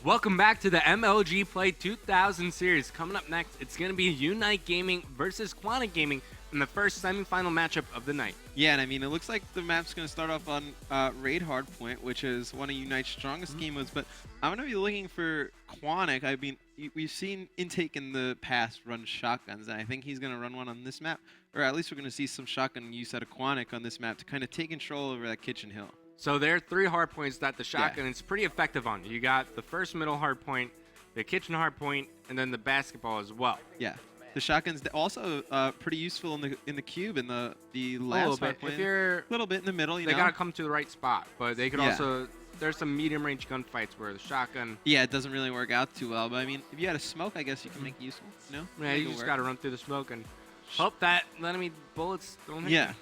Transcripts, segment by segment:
Welcome back to the MLG Play 2000 series. Coming up next, it's going to be UNiTE Gaming versus Quantic Gaming in the first semifinal matchup of the night. Yeah, and I mean, it looks like the map's going to start off on Raid Hardpoint, which is one of UNiTE's strongest game modes, but I'm going to be looking for Quantic. I mean, we've seen Intake in the past run shotguns, and I think he's going to run one on this map, or at least we're going to see some shotgun use out of Quantic on this map to kind of take control over that kitchen hill. So there are 3 hard points that the shotgun is pretty effective on. You got the first middle hard point, the kitchen hard point, and then the basketball as well. Yeah. The shotgun's also pretty useful in the cube and the last hard point. If you're a little bit in the middle, they gotta come to the right spot, but they could also. There's some medium range gunfights where the shotgun. Yeah, it doesn't really work out too well. But I mean, if you had a smoke, I guess you can make it useful. You know? Yeah, you just gotta run through the smoke and hope that enemy bullets don't hit. Yeah.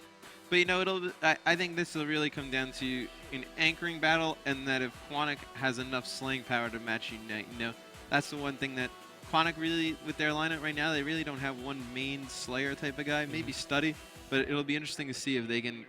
But, you know, I think this will really come down to an anchoring battle, and that if Quantic has enough slaying power to match UNiTE, you know, that's the one thing that Quantic really, with their lineup right now, they really don't have one main slayer type of guy. Maybe Study, but it'll be interesting to see if they can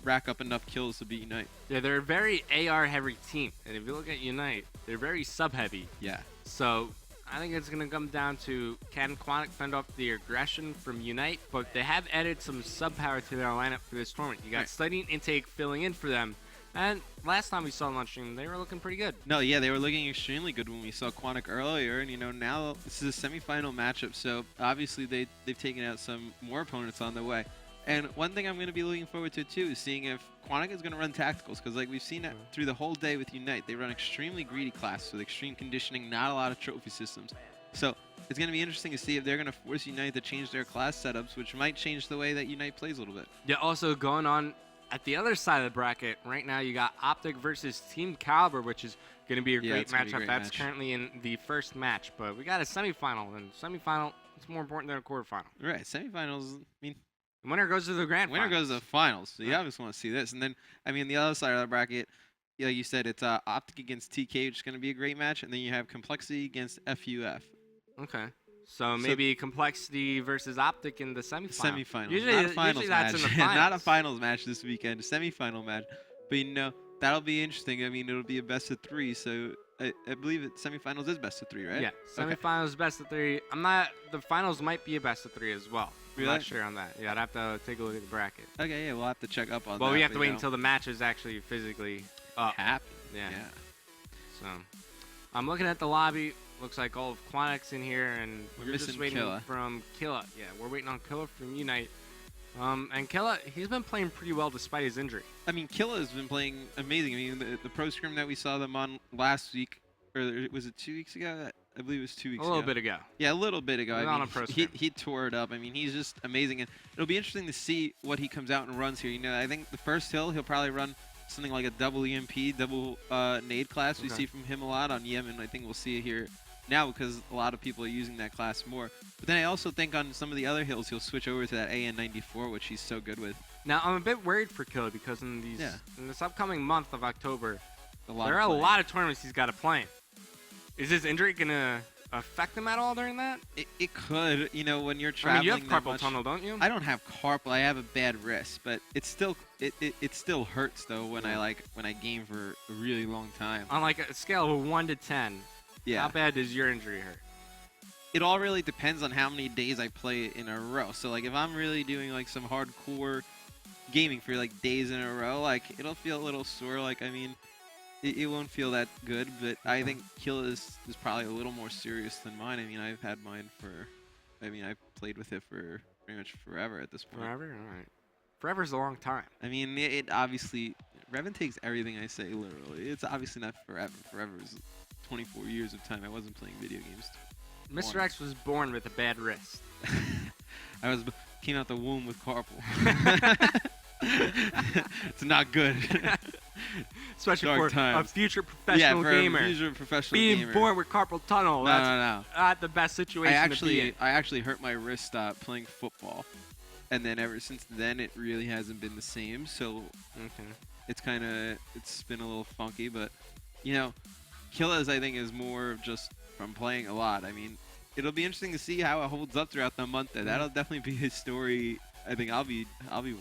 rack up enough kills to beat UNiTE. Yeah, they're a very AR-heavy team, and if you look at UNiTE, they're very sub-heavy. Yeah. So I think it's going to come down to can Quantic fend off the aggression from UNiTE, but they have added some sub-power to their lineup for this tournament. You got Study and Intake filling in for them, and last time we saw them on stream, they were looking pretty good. No, yeah, they were looking extremely good when we saw Quantic earlier, and, you know, now this is a semifinal matchup, so obviously they've taken out some more opponents on the way. And one thing I'm going to be looking forward to, too, is seeing if Quantic is going to run tacticals, because, like, we've seen it through the whole day with UNiTE. They run extremely greedy class with extreme conditioning, not a lot of trophy systems. So it's going to be interesting to see if they're going to force UNiTE to change their class setups, which might change the way that UNiTE plays a little bit. Yeah, also going on at the other side of the bracket, right now you got Optic versus Team Caliber, which is going to be a great matchup. That's currently in the first match, but we got a semifinal, and semifinal is more important than a quarterfinal. Right, semifinals, I mean, the winner goes to the grand winner goes to the finals. So you obviously want to see this. And then, I mean, the other side of the bracket, yeah, you said it's Optic against TK, which is going to be a great match. And then you have Complexity against FUF. Okay. So maybe Complexity versus Optic in the semifinal. Semifinal. Usually, not a finals usually match. that's in the finals. Not a finals match this weekend. A semifinal match. But, you know, that'll be interesting. I mean, it'll be a best of 3. So I believe semifinals is best of 3, right? Yeah. Semifinals best of 3. The finals might be a best of 3 as well. Really? I'm not sure on that. Yeah, I'd have to take a look at the bracket. Okay, yeah, we'll have to check up on that. Well, we have to wait until the match is actually physically up. Happen. Yeah. So, I'm looking at the lobby. Looks like all of Quantic's in here, and we're just waiting from Killa. Yeah, we're waiting on Killa from UNiTE. And Killa, he's been playing pretty well despite his injury. I mean, Killa has been playing amazing. I mean, the pro scrim that we saw them on last week, or was it 2 weeks ago? I believe it was 2 weeks ago. A little bit ago. Yeah, a little bit ago. I mean, he tore it up. I mean, he's just amazing. And it'll be interesting to see what he comes out and runs here. You know, I think the first hill, he'll probably run something like a double EMP, double nade class. We see from him a lot on Yemen. I think we'll see it here now because a lot of people are using that class more. But then I also think on some of the other hills, he'll switch over to that AN94, which he's so good with. Now, I'm a bit worried for Killa because in this upcoming month of October, there are a lot of tournaments he's got to play in. Is his injury going to affect him at all during that? It could. You know, when you're traveling. I mean, you have carpal tunnel, don't you? I don't have carpal. I have a bad wrist, but it still hurts though when I game for a really long time. On like a scale of 1 to 10, yeah. How bad does your injury hurt? It all really depends on how many days I play in a row. So like if I'm really doing like some hardcore gaming for like days in a row, like it'll feel a little sore. Like I mean. It won't feel that good, but I think Killa is probably a little more serious than mine. I mean, I've had mine I've played with it for pretty much forever at this point. Forever? All right. Forever's a long time. I mean, it obviously, Revan takes everything I say literally. It's obviously not forever. Forever is 24 years of time. I wasn't playing video games. Mr. X was born with a bad wrist. Came out the womb with carpal. It's not good. Especially for a future professional gamer. Yeah, for a future professional gamer. Being born with carpal tunnel. No. That's not the best situation to be in. I actually hurt my wrist playing football. And then ever since then, it really hasn't been the same. So it's been a little funky. But, you know, Killa's, I think, is more of just from playing a lot. I mean, it'll be interesting to see how it holds up throughout the month. That'll definitely be his story. I think I'll be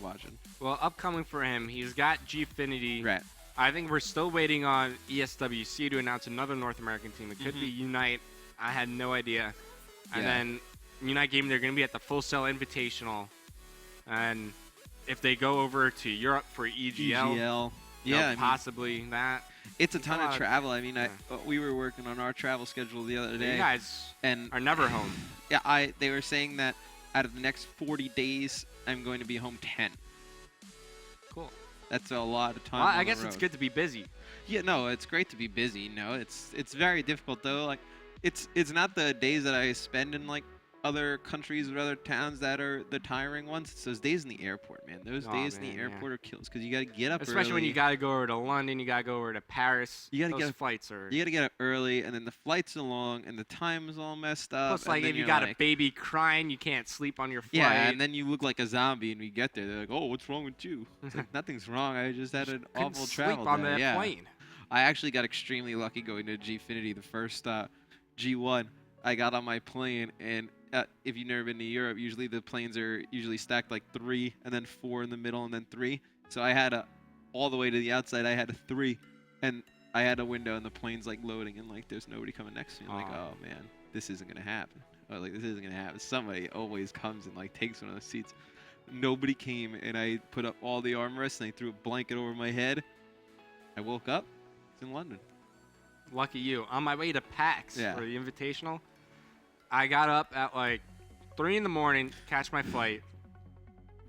watching. Well, upcoming for him, he's got Gfinity I think we're still waiting on ESWC to announce another North American team. It could be UNiTE. I had no idea. And then UNiTE Gaming, they're going to be at the Full Sail Invitational. And if they go over to Europe for EGL, yeah, possibly that. It's a ton of travel. I mean, we were working on our travel schedule the other day. You guys and are never home. Yeah, they were saying that out of the next 40 days, I'm going to be home 10. Cool. That's a lot of time. Well, I guess it's good to be busy. Yeah, no, it's great to be busy. No, it's very difficult though. Like, it's not the days that I spend in like other countries or other towns that are the tiring ones. It's those days in the airport, man. Those days in the airport are kills because you got to get up especially early. When you got to go over to London, you got to go over to Paris. You got to get flights are. You got to get up early, and then the flights are long, and the time is all messed up. Plus, like if you got a baby crying, you can't sleep on your flight. Yeah, and then you look like a zombie, and we get there, they're like, "Oh, what's wrong with you?" It's like, nothing's wrong. I just had an awful travel sleep on that plane. I actually got extremely lucky going to Gfinity the first G1. I got on my plane, and if you've never been to Europe, usually the planes are stacked like 3, and then 4 in the middle, and then 3. So I had all the way to the outside, I had a 3, and I had a window, and the plane's like loading, and like there's nobody coming next to me. I'm like, oh man, this isn't gonna happen. Oh, like this isn't gonna happen. Somebody always comes and like takes one of those seats. Nobody came, and I put up all the armrests, and I threw a blanket over my head. I woke up. It's in London. Lucky you. On my way to PAX Yeah. for the Invitational, I got up at like 3 in the morning, catch my flight.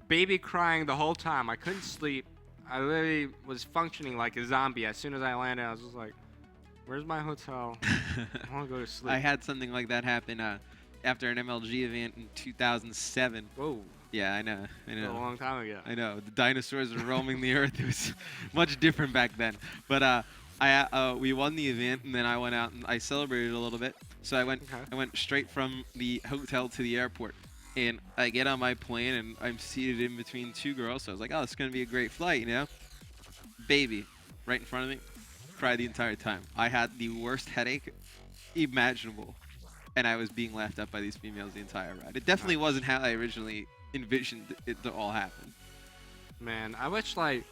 Baby crying the whole time. I couldn't sleep. I literally was functioning like a zombie. As soon as I landed, I was just like, where's my hotel? I want to go to sleep. I had something like that happen after an MLG event in 2007. Whoa. Yeah, I know. A long time ago. I know. The dinosaurs were roaming the earth. It was much different back then. But we won the event, and then I went out and I celebrated a little bit. So I went straight from the hotel to the airport, and I get on my plane, and I'm seated in between 2 girls. So I was like, oh, it's gonna be a great flight, you know. Baby, right in front of me, cried the entire time. I had the worst headache imaginable, and I was being laughed at by these females the entire ride. It definitely wasn't how I originally envisioned it to all happen. Man, I wish like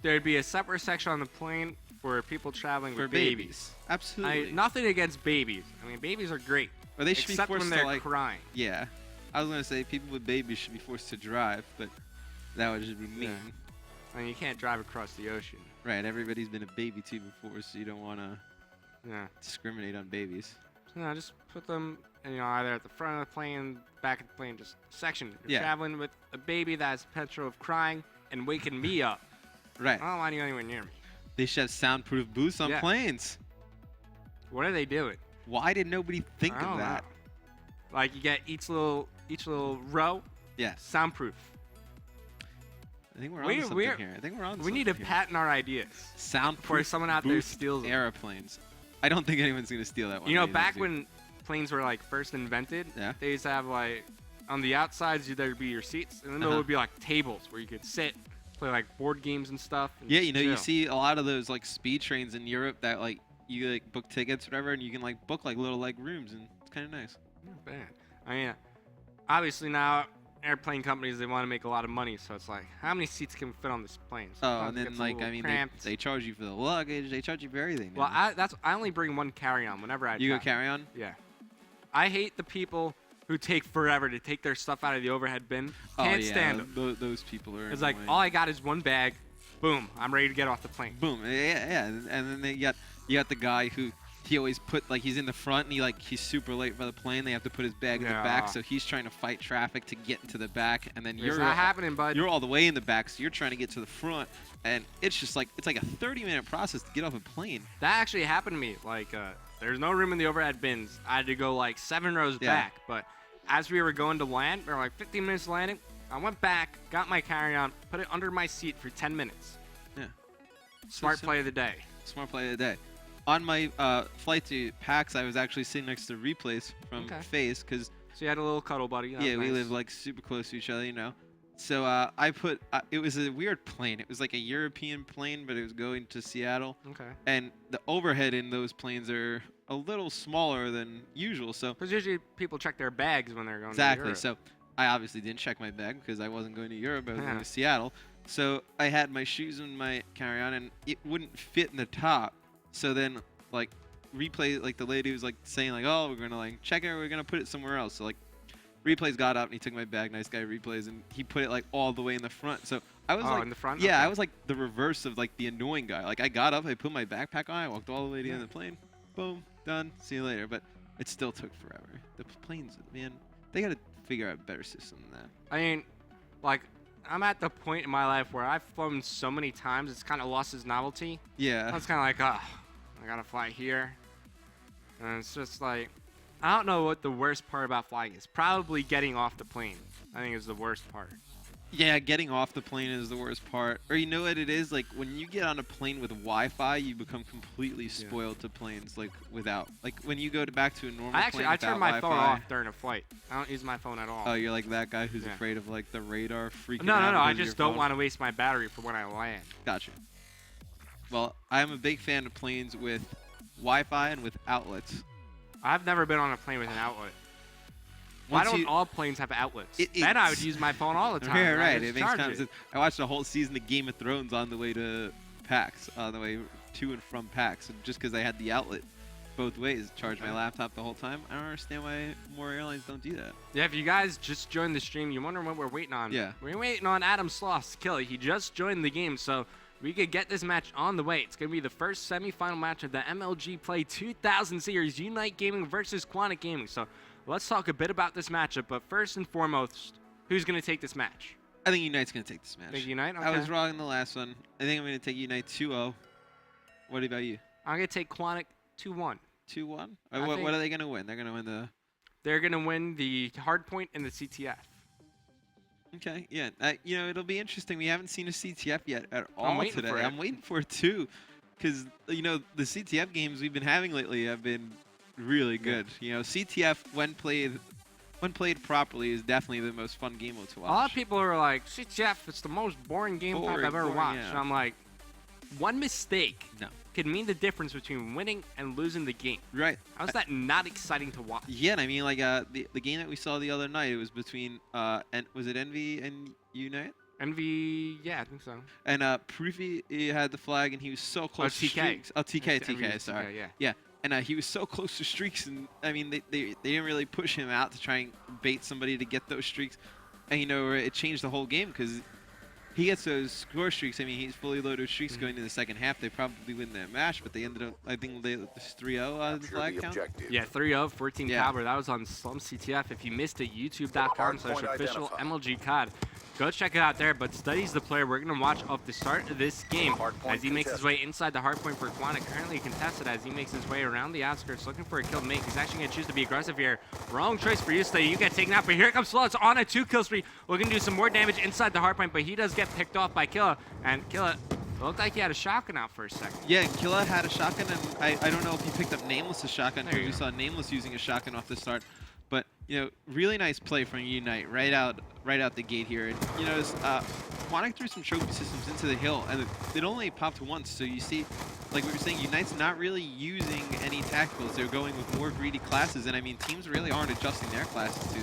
there'd be a separate section on the plane for people traveling with babies. Absolutely. Nothing against babies. I mean, babies are great. Or they should except be forced when they're to like crying. Yeah, I was gonna say people with babies should be forced to drive, but that would just be mean. Yeah. I mean, you can't drive across the ocean. Right. Everybody's been a baby too before, so you don't want to discriminate on babies. No, just put them, either at the front of the plane, back of the plane, just section. You're traveling with a baby that has potential of crying and waking me up. Right. I don't want you anywhere near me. They should have soundproof booths on planes. What are they doing? Why did nobody think of that? Know. Like you get each little row. Yeah. Soundproof. I think we're on something here. I think we're on. We need to patent our ideas. Soundproof before someone out there steals airplanes. I don't think anyone's gonna steal that one. You know, back when planes were like first invented, they used to have like on the outsides there'd be your seats, and then there would be like tables where you could sit, play like board games and stuff. And yeah, you see a lot of those like speed trains in Europe that like you like book tickets or whatever, and you can like book like little like rooms, and it's kind of nice. Not bad. I mean, obviously now airplane companies, they want to make a lot of money, so it's like, how many seats can fit on this plane? So and then like I mean, they charge you for the luggage, they charge you for everything. Well, I only bring one carry-on whenever I. You go carry-on? Yeah. I hate the people who take forever to take their stuff out of the overhead bin. Can't stand them. Those people are. It's like all I got is one bag. Boom, I'm ready to get off the plane. Boom, yeah, and then you got the guy who. He always put like he's in the front and he's super late for the plane. They have to put his bag in the back, so he's trying to fight traffic to get into the back, and then it's not happening, bud. You're all the way in the back, so you're trying to get to the front, and it's just like it's like a 30-minute process to get off a plane. That actually happened to me. Like there's no room in the overhead bins. I had to go like 7 rows back, but as we were going to land, we were like 15 minutes landing. I went back, got my carry-on, put it under my seat for 10 minutes. Yeah. Smart play of the day. Smart play of the day. On my flight to PAX, I was actually sitting next to Replays from FaZe, because so you had a little cuddle buddy. Yeah, we live like super close to each other, you know. So I put it was a weird plane. It was like a European plane, but it was going to Seattle. Okay. And the overhead in those planes are a little smaller than usual. So because usually people check their bags when they're going. Exactly. To Europe. So I obviously didn't check my bag because I wasn't going to Europe. I was going to Seattle. So I had my shoes and my carry-on, and it wouldn't fit in the top. So then, like, replay, like the lady was like saying like, oh, we're gonna like check it, we're gonna put it somewhere else. So like, replays got up and he took my bag. Nice guy, replays, and he put it like all the way in the front. So I was like, in the front. yeah, Okay. I was like the reverse of like the annoying guy. Like I got up, I put my backpack on, I walked all the way to the end of the plane. Boom, done. See you later. But it still took forever. The planes, man, they gotta figure out a better system than that. I mean, like, I'm at the point in my life where I've flown so many times, it's kind of lost its novelty. Yeah. It's kind of like, oh, I gotta fly here. And it's just like, I don't know what the worst part about flying is. Probably getting off the plane, I think, is the worst part. Yeah, getting off the plane is the worst part. Or you know what it is? Like, when you get on a plane with Wi-Fi, you become completely spoiled to planes, like, without. Like, when you go back to a normal plane I without turn my phone Wi-Fi. off during a flight. I don't use my phone at all. Oh, you're like that guy who's afraid of, like, the radar freaking No, out. no, no. I because of just your don't phone? want to waste my battery for when I land. Gotcha. Well, I'm a big fan of planes with Wi-Fi and with outlets. I've never been on a plane with an outlet. Why don't all planes have outlets? Then I would use my phone all the time. Yeah, right. I It makes kind of sense. I watched a whole season of Game of Thrones on the way to PAX, on the way to and from PAX, and just because I had the outlet both ways, charge my laptop the whole time. I don't understand why more airlines don't do that. Yeah, if you guys just joined the stream, you're wondering what we're waiting on. Yeah. We're waiting on Adam Sloss to kill it. He just joined the game, so we could get this match on the way. It's going to be the first semifinal match of the MLG Play 2000 series, UNiTE Gaming versus Quantic Gaming. So let's talk a bit about this matchup, but first and foremost, who's going to take this match? I think UNiTE's going to take this match. Think UNiTE? Okay. I was wrong in the last one. I think I'm going to take UNiTE 2-0. What about you? I'm going to take Quantic 2-1. 2-1? What are they going to win? They're going to win the... They're going to win the hardpoint and the CTF. Okay, yeah. You know, it'll be interesting. We haven't seen a CTF yet at all today. I'm waiting for it too, because you know the CTF games we've been having lately have been really good. Yeah. You know, CTF when played properly is definitely the most fun game to watch. A lot of people are like, CTF, it's the most boring game type I've ever watched. Yeah. And I'm like, one mistake No. could mean the difference between winning and losing the game. Right. How's that not exciting to watch? Yeah, and I mean, like the game that we saw the other night, it was between and was it Envy and UNiTE? Envy, yeah, I think so. And Proofy, he had the flag, and he was so close to TK. streaks. Oh, TK, Envy sorry. TK, yeah. Yeah, and he was so close to streaks, and I mean, they didn't really push him out to try and bait somebody to get those streaks. And, you know, it changed the whole game because he gets those score streaks. I mean, he's fully loaded streaks going into the second half. They probably win that match, but they ended up, I think, they 3-0 on the flag count. Yeah, 3-0, 14 caliber. That was on Slum CTF. If you missed it, youtube.com/official MLG COD. Go check it out there, but Study's the player we're going to watch off the start of this game as he makes his way inside the hardpoint for Quantic. Currently contested as he makes his way around the outskirts looking for a kill to make. He's actually going to choose to be aggressive here. Wrong choice for you, Study. You get taken out, but here comes Slots on a 2-kill spree. Looking to do some more damage inside the hardpoint, but he does get picked off by Killa. And Killa looked like he had a shotgun out for a second. Yeah, Killa had a shotgun, and I don't know if he picked up Nameless's shotgun, because we saw Nameless using a shotgun off the start. But, you know, really nice play from UNiTE right out the gate here. And, you know, Quantic threw some trophy systems into the hill, and it only popped once. So you see, like we were saying, UNiTE's not really using any tacticals. They're going with more greedy classes, and I mean, teams really aren't adjusting their classes to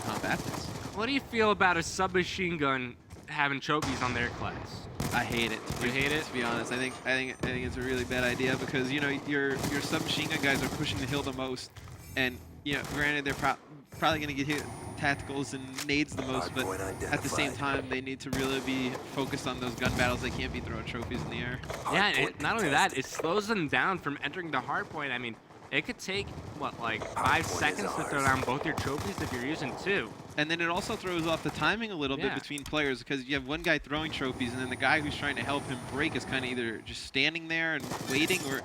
combat this. What do you feel about a submachine gun having trophies on their class? I hate it. You hate it? To be honest, I think it's a really bad idea because, you know, your submachine gun guys are pushing the hill the most, and you know, granted, they're probably going to get hit tacticals and nades the most, but at the same time, they need to really be focused on those gun battles. They can't be throwing trophies in the air. Yeah, and not only that, it slows them down from entering the hardpoint. I mean, it could take, what, like 5 seconds to throw down both your trophies if you're using 2. And then it also throws off the timing a little bit between players because you have one guy throwing trophies, and then the guy who's trying to help him break is kind of either just standing there and waiting, or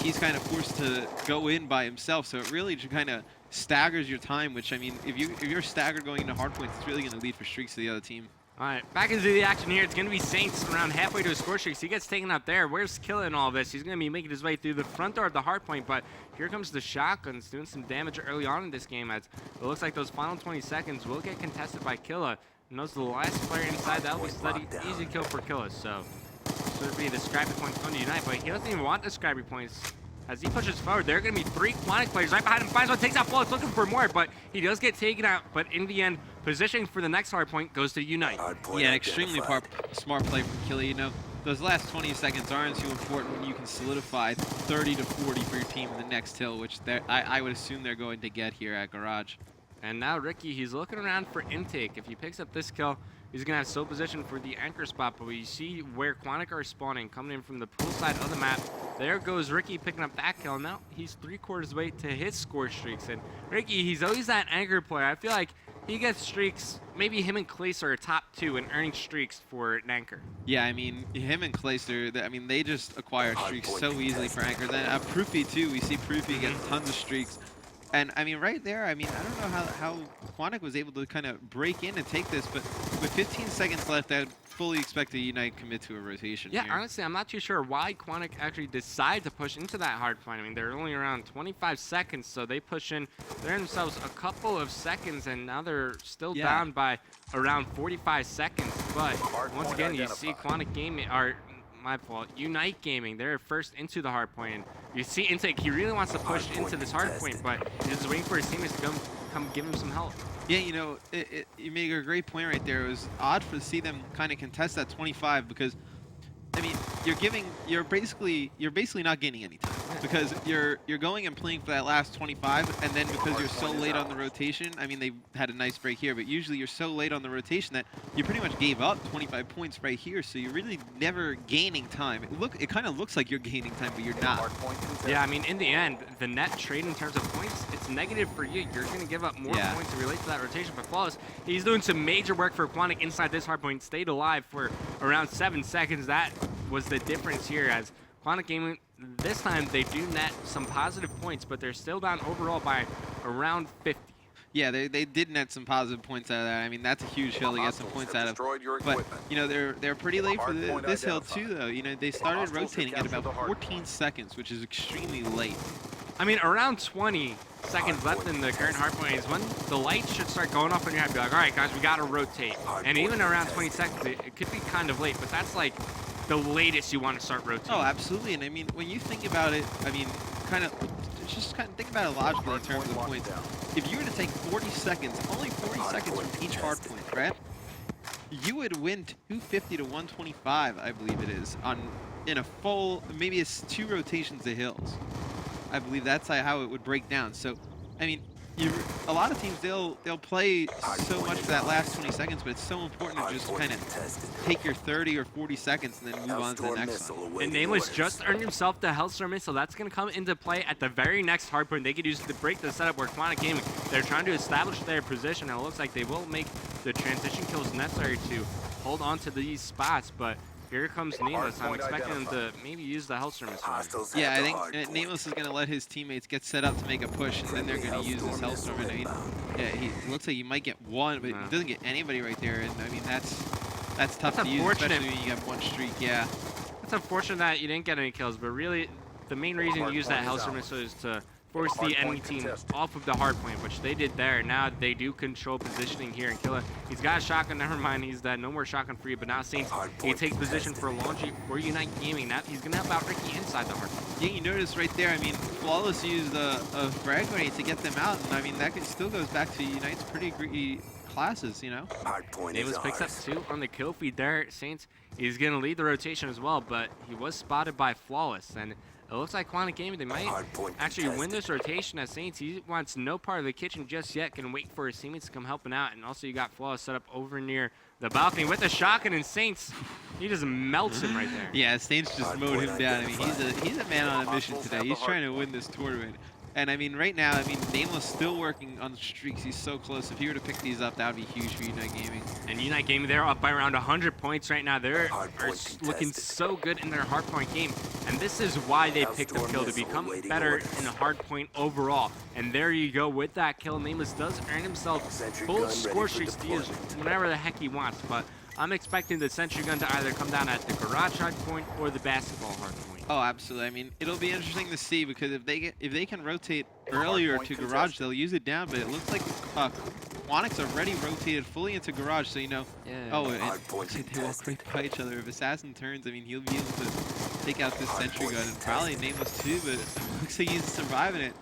he's kind of forced to go in by himself. So it really just kind of staggers your time, which, I mean, if you're staggered going into hardpoints, it's really going to lead for streaks to the other team. All right, back into the action here. It's going to be Saints around halfway to a score streak. So he gets taken out there. Where's Killa in all this? He's going to be making his way through the front door of the hardpoint, but here comes the shotguns doing some damage early on in this game as it looks like those final 20 seconds will get contested by Killa. And those are the last player inside. That'll be Study. Easy kill for Killa. So should be the scrappy points going to UNiTE, but he doesn't even want the scrappy points. As he pushes forward, there are going to be 3 Quantic players right behind him. Finds one, takes out Bullets, looking for more, but he does get taken out. But in the end, positioning for the next hard point goes to UNiTE. Yeah, an extremely smart play from Killy. You know, those last 20 seconds aren't too important when you can solidify 30 to 40 for your team in the next hill, which I would assume they're going to get here at Garage. And now Ricky, he's looking around for intake. If he picks up this kill, he's going to have sole position for the anchor spot. But you see where Quantic are spawning, coming in from the pool side of the map. There goes Ricky picking up that kill. Now he's 3/4 way to his score streaks. And Ricky, he's always that anchor player. I feel like he gets streaks. Maybe him and Clayster are top 2 in earning streaks for an anchor. Yeah, I mean, him and Clayster, I mean, they just acquire streaks so easily for anchor. Then Proofy, too. We see Proofy get tons of streaks. And, I mean, right there, I mean, I don't know how Quantic was able to kind of break in and take this, but with 15 seconds left, I would fully expect the UNiTE commit to a rotation Yeah, here. honestly, I'm not too sure why Quantic actually decided to push into that hard point. I mean, they're only around 25 seconds, so they push in. They're themselves a couple of seconds, and now they're still down by around 45 seconds. But once again, you see Quantic Gaming, or my fault, UNiTE Gaming, they're first into the hard point. And you see Intake, he really wants to push into this hard point, but he's just waiting for his teammates to come give him some help. Yeah, you know, you make a great point right there. It was odd to see them kind of contest that 25 because, I mean, you're basically not gaining any time because you're going and playing for that last 25, and then because you're so late on the rotation, I mean, they had a nice break here, but usually you're so late on the rotation that you pretty much gave up 25 points right here, so you're really never gaining time. It kind of looks like you're gaining time, but you're not. Yeah, I mean, in the end, the net trade in terms of points, it's negative for you. You're going to give up more points to relate to that rotation, but Flawless, he's doing some major work for Quantic inside this hard point, stayed alive for around 7 seconds. That was the difference here, as Quantic Gaming, this time they do net some positive points, but they're still down overall by around 50. Yeah, they did net some positive points out of that. I mean, that's a huge hill to get some points out of. But, you know, they're pretty late for this hill, too, though. You know, they started rotating at about 14 seconds, which is extremely late. I mean, around 20 seconds left in the current hard point is when the lights should start going off on your head. Be like, all right, guys, we got to rotate. And even around 20 seconds, it could be kind of late, but that's like the latest you want to start rotating. Oh, absolutely. And I mean, when you think about it, I mean, just think about it logically in terms of the points. If you were to take 40 seconds, only 40 seconds from each hard point, right? You would win 250 to 125, I believe it is, in a full, maybe it's 2 rotations of hills. I believe that's how it would break down. So, I mean, a lot of teams, they'll play so much for that last 20 seconds, but it's so important to just kind of take your 30 or 40 seconds and then move on to the next one. And Nameless just earned himself the Hellstorm Missile. That's going to come into play at the very next hard point. They could use it to break the setup where Quantic Gaming, they're trying to establish their position, and it looks like they will make the transition kills necessary to hold on to these spots, but here comes Nameless. I'm expecting him to maybe use the Hellstorm Missile. Yeah, I think Nameless is going to let his teammates get set up to make a push, and then they're going to use this Hellstorm. And I mean, yeah, it looks like you might get one, but he doesn't get anybody right there. And I mean, that's tough to use, especially when you get one streak. Yeah, it's unfortunate that you didn't get any kills, but really, the main reason you use that Hellstorm Missile is to force the enemy team off of the hard point, which they did there. Now they do control positioning here, and Killa, he's got a shotgun. Never mind, he's dead. No more shotgun for you, but now Saints, he takes position for launching for UNiTE Gaming. Now he's going to help out Ricky inside the hard point. Yeah, you notice right there, I mean, Flawless used a frag grenade to get them out, and I mean, that still goes back to UNiTE's pretty greedy classes, you know? Nameless picks up 2 on the kill feed there. Saints, he's going to lead the rotation as well, but he was spotted by Flawless, and it looks like Quantic Gaming, they might actually win this rotation as Saints. He wants no part of the kitchen just yet. Can wait for his teammates to come helping out. And also you got Flawless set up over near the balcony with the shotgun, and Saints, he just melts him right there. Yeah, Saints just mowed him down. I mean, he's a man on a mission today. He's trying to win this tournament. And I mean, right now, I mean, Nameless still working on streaks. He's so close. If he were to pick these up, that would be huge for UNiTE Gaming. And UNiTE Gaming, they're up by around 100 points right now. They're looking so good in their hardpoint game. And this is why they picked up Kill, to become better in a hardpoint overall. And there you go with that kill. Nameless does earn himself full score streaks to use whenever the heck he wants. But I'm expecting the sentry gun to either come down at the garage hardpoint or the basketball hardpoint. Oh, absolutely. I mean, it'll be interesting to see, because if they can rotate earlier to garage, they'll use it down. But it looks like Quantic's already rotated fully into garage, so you know. Yeah. Oh, they walk right by each other. If Assassin turns, I mean, he'll be able to take out this sentry gun, and probably Nameless too. But it looks like he's surviving it.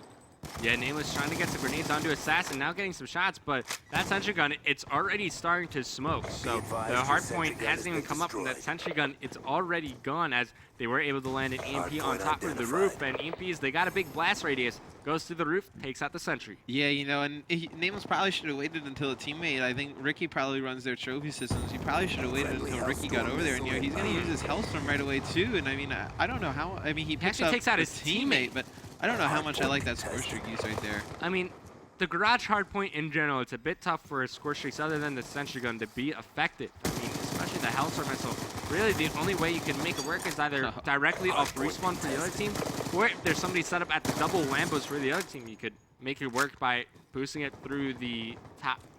Yeah, Nameless trying to get some grenades onto Assassin, now getting some shots, but that sentry gun, it's already starting to smoke. So the hard point hasn't even come up from that sentry gun. It's already gone as they were able to land an EMP on top of the roof, and EMPs, they got a big blast radius. Goes through the roof, takes out the sentry. Yeah, you know, and Nameless probably should have waited until a teammate. I think Ricky probably runs their trophy systems. He probably should have waited until Ricky got over there. And, you know, he's going to use his Hellstorm right away, too. And, I mean, I don't know how. I mean, he picks up takes out his teammate, but I don't know how much I like that score streak use right there. I mean, the garage hardpoint in general, it's a bit tough for score streaks other than the sentry gun to be effective. I mean, especially the Hellstorm missile. Really, the only way you can make it work is either directly off respawn for the other team, or if there's somebody set up at the double Lambos for the other team, you could make it work by boosting it through the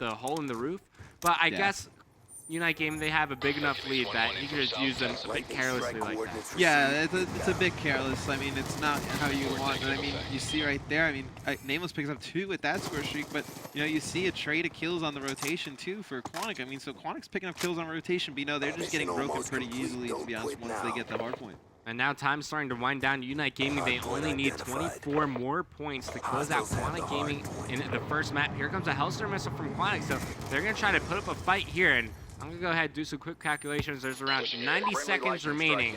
hole in the roof. But I guess UNiTE Game, they have a big enough lead that you can just use them a bit carelessly like that. Yeah, it's a bit careless. I mean, it's not how you want. I mean, you see right there, I mean, Nameless picks up 2 with that score streak, but, you know, you see a trade of kills on the rotation, too, for Quantic. I mean, so Quantic's picking up kills on rotation, but, you know, they're just getting broken pretty easily, to be honest, once they get the hard point. And now time's starting to wind down. UNiTE Gaming, they only need 24 more points to close out Quantic Gaming in the first map. Here comes a Hellstorm missile from Quantic, so they're going to try to put up a fight here, and I'm going to go ahead and do some quick calculations. There's around 90 seconds remaining,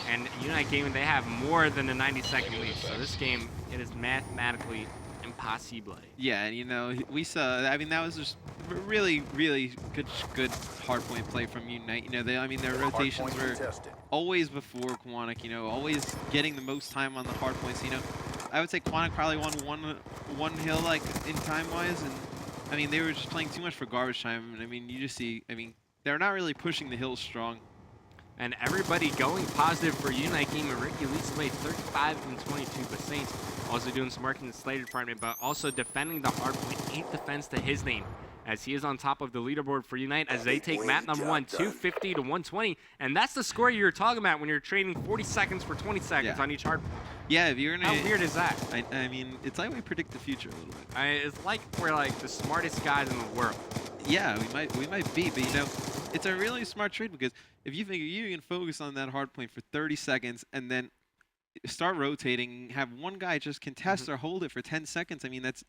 and UNiTE Gaming, they have more than a 90-second lead. So this game, it is mathematically impossible. Yeah, and you know, we saw, I mean, that was just really, really good hardpoint play from UNiTE. You know, I mean, their rotations were always before Quantic, you know, always getting the most time on the hardpoints. You know, I would say Quantic probably won one hill, like, in time-wise, and I mean, they were just playing too much for garbage time. And I mean, you just see, I mean, they're not really pushing the hills strong. And everybody going positive for UNiTE Game, and Ricky leads the way 35 and 22, but Saints also doing some work in the Slater department, but also defending the hardpoint, 8 defense to his name, as he is on top of the leaderboard for UNiTE as they take map number 1, 250 to 120. And that's the score you were talking about when you're trading 40 seconds for 20 seconds on each hardpoint. Yeah, if you're gonna. How weird is that? I mean, it's like we predict the future a little bit. It's like we're like the smartest guys in the world. Yeah, we might be, but you know, it's a really smart trade because if you figure you can focus on that hard point for 30 seconds and then start rotating, have one guy just contest or hold it for 10 seconds. I mean, it's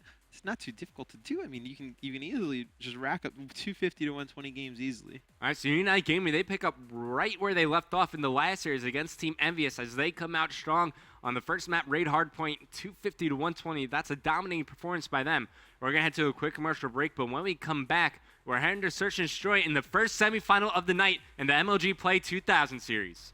not too difficult to do. I mean, you can easily just rack up 250 to 120 games easily. All right, so UNiTE Gaming, they pick up right where they left off in the last series against Team Envious as they come out strong on the first map, raid hardpoint, 250 to 120. That's a dominating performance by them. We're going to head to a quick commercial break, but when we come back, we're heading to Search and Destroy in the first semifinal of the night in the MLG Play 2000 series.